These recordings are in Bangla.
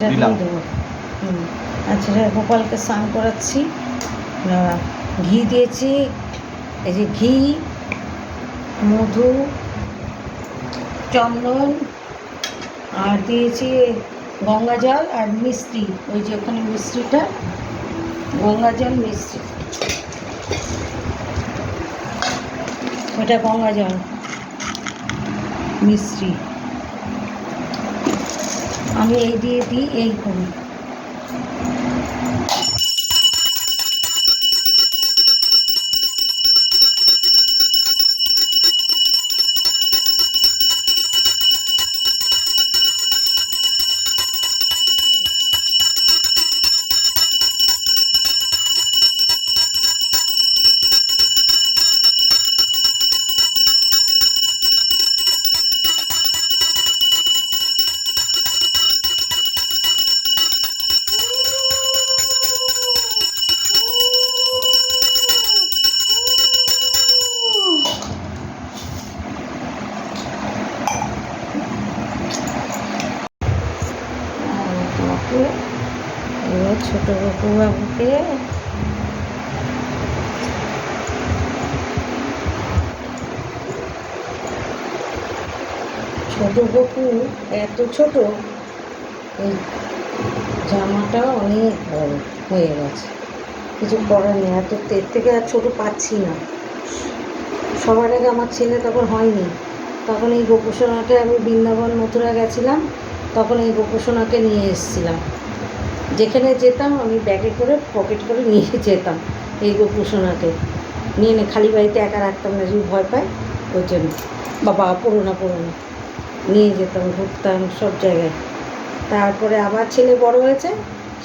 দেবো। আচ্ছা, গোপালকে স্নান করাচ্ছি। ঘি দিয়েছি, এই যে ঘি, মধু, চন্দন, আর দিয়েছি গঙ্গা জল আর মিষ্টি। ওই যে ওখানে মিষ্টিটা, গঙ্গা জল মিষ্টি, ওটা গঙ্গা জল মিষ্টি। আমি এই দিয়ে দিই, এই করি। এবার ছোটো গপু বাবুকে ছোটো গপু এত ছোট, এই জামাটা অনেক বড় হয়ে গেছে, কিছু করার নেই। এত এর থেকে আর ছোটো পাচ্ছি না। সবার আগে আমার ছেলে তখন হয়নি, তখন এই গোপোষণাকে আমি বৃন্দাবন মথুরা গেছিলাম, তখন এই গোপোষণাকে নিয়ে এসেছিলাম। যেখানে যেতাম আমি ব্যাগে করে পকেট করে নিয়ে যেতাম এই গোপোষণাকে। নিয়ে খালি বাড়িতে একা রাখতাম না, যদি ভয় পায় ওই জন্য। বাবা পড়ো না নিয়ে যেতাম, ঘুরতাম সব জায়গায়। তারপরে আবার ছেলে বড় হয়েছে,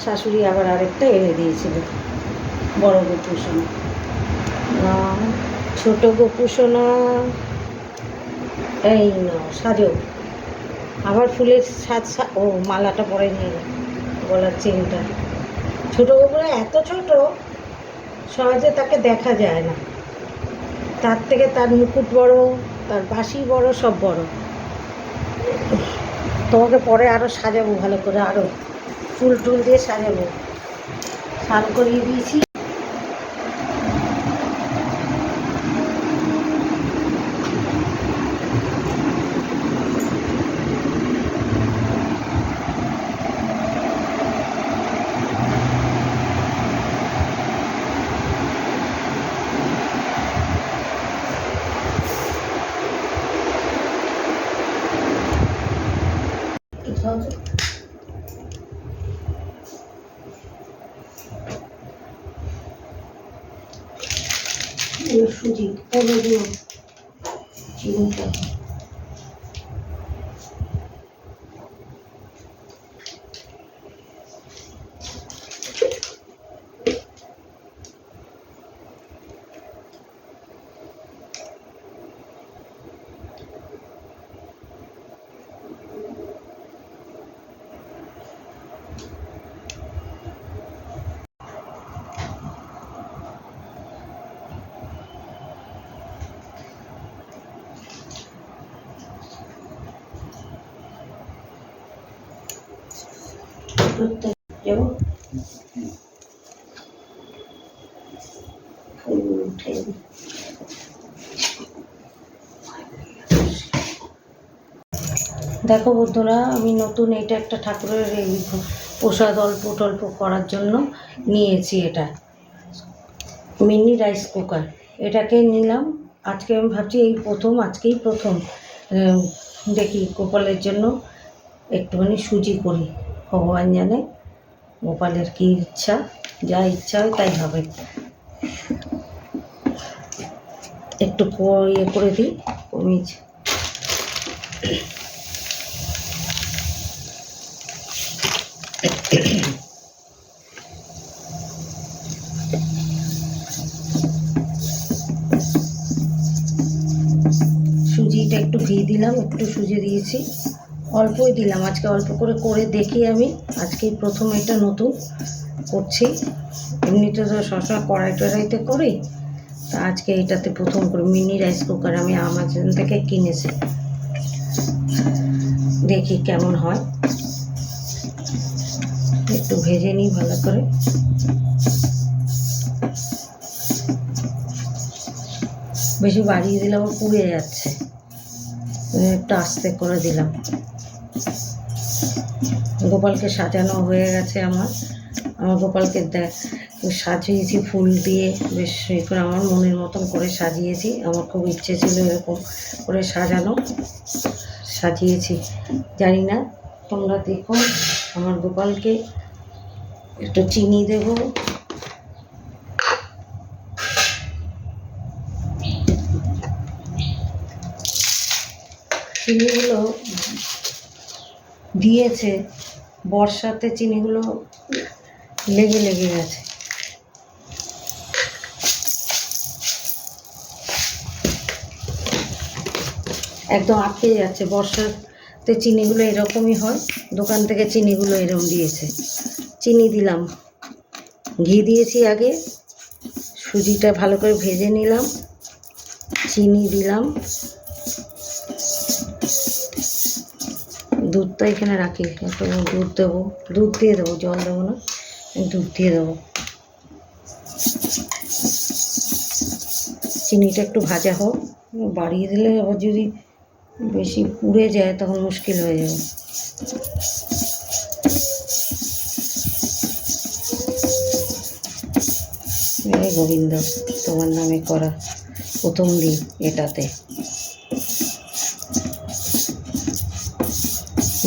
শাশুড়ি আবার আরেকটা এনে দিয়েছিল বড় গোপোষণা। ছোট গোপোষণা এই না সাজো। আবার ফুলের সাজ, ও মালাটা পরে নিয়ে গেল, গলার চেনটা। ছোটো গোপুরা এত ছোট, সহজে তাকে দেখা যায় না। তার থেকে তার মুকুট বড়, তার বাঁশি বড়, সব বড়। তোমাকে পরে আরও সাজাবো ভালো করে, আরও ফুল টুল দিয়ে সাজাবো। স্নান করিয়ে দিয়েছি। সুজি পরে দিও চিনিটা। যাবো উঠে। দেখো বন্ধুরা, আমি নতুন এটা একটা ঠাকুরের এই প্রসাদ অল্প টল্প করার জন্য নিয়েছি। এটা মিনি রাইস কুকার, এটাকে নিলাম আজকে। আমি ভাবছি এই প্রথম, আজকেই প্রথম দেখি গোপালের জন্য একটুখানি সুজি করি। ভগবান জানে গোপালের কী ইচ্ছা, যা ইচ্ছা হয় তাই হবে। একটু ইয়ে করে দিই, কমিজ। সুজিটা একটু ঘি দিলাম, একটু সুজি দিয়েছি, অল্পই দিলাম আজকে, অল্প করে দেখি আমি। আজকেই প্রথম এটা নতুন করছি। এমনিতে তো সবসময় কড়াই টড়াইতে করি, তা আজকে এটাতে প্রথম করে মিনি রাইস কুকার আমি আমাজন থেকে কিনেছি। দেখি কেমন হয়। একটু ভেজে নিই ভালো করে। বেশি বাড়িয়ে দিলে আবার পুড়ে যাচ্ছে, একটু আস্তে করে দিলাম। গোপালকে সাজানো হয়ে গেছে আমার গোপালকে সাজিয়েছি ফুল দিয়ে, বেশ করে আমার মনের মতন করে সাজিয়েছি। আমার খুব ইচ্ছে ছিল এরকম করে সাজিয়েছি। জানি না, তোমরা দেখো। আমার গোপালকে একটু চিনি দেব। চিনিগুলো দিয়েছে, বর্ষাতে চিনিগুলো লেগে গেছে। একদম আটকে যাচ্ছে। বর্ষাতে চিনিগুলো এরকমই হয়, দোকান থেকে চিনিগুলো এরকম দিয়েছে। চিনি দিলাম, ঘি দিয়েছি আগে, সুজিটা ভালো করে ভেজে নিলাম, চিনি দিলাম, দুধটা এখানে রাখি, একটু দুধ দেবো, দুধ দিয়ে দেবো, জল দেবো না, দুধ দিয়ে দেবো। চিনিটা একটু ভাজা হোক, বাড়িয়ে দিলে আবার যদি বেশি পুড়ে যায় তখন মুশকিল হয়ে যাবে। হে গোবিন্দ, তোমার নামে করা প্রথম দিন এটাতে।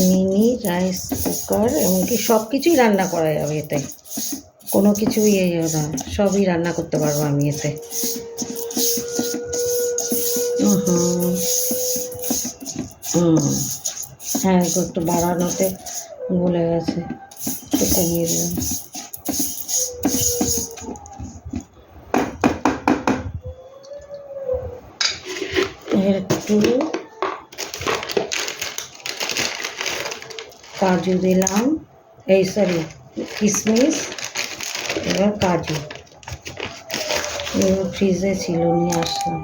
মিনি রাইস কুকার, এমনকি সব কিছুই রান্না করা যাবে এতে, কোনো কিছুই না, সবই রান্না করতে পারবো আমি এতে। হ্যাঁ, একটু বাড়ানোতে বলে গেছে, একটু কমিয়ে দিলাম। একটু কাজু দিলাম, কিশমিশ, এবার কাজু ফ্রিজে ছিল, নিয়ে আসলাম।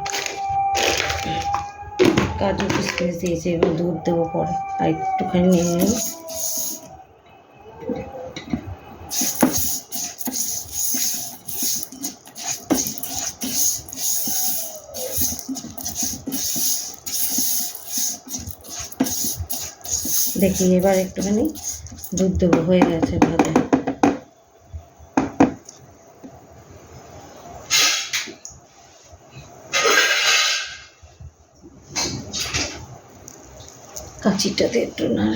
কাজু কিশমিশ দিয়েছি, এবার দুধ দেবো পরে, আর একটুখানি নিয়ে নিই। দেখি এবার একটুখানি দুধ দেবো, হয়ে গেছে ভাজা। কাঁচিটাতে একটু না,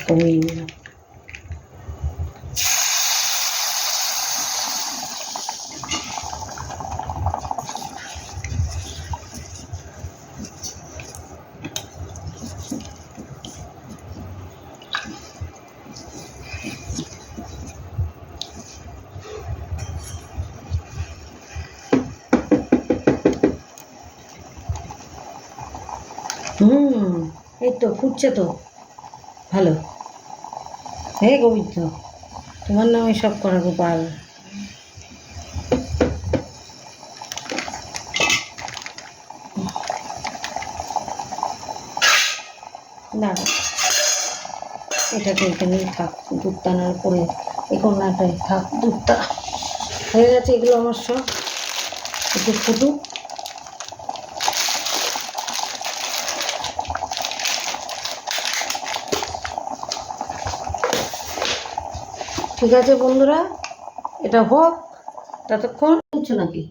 কমিয়ে নিলাম। এই তো ফুটছে তো ভালো। হে গোবিন্দ, তোমার নামে সব করা গোপাল। না, এটাকে এখানেই থাক, দুধটা না পরে এই কন্যাটাই থাক, দুধটা হয়ে গেছে। এগুলো আমার সব একটু ফুটুক। ঠিক আছে বন্ধুরা, এটা হোক ততক্ষণ। বুঝছো নাকি?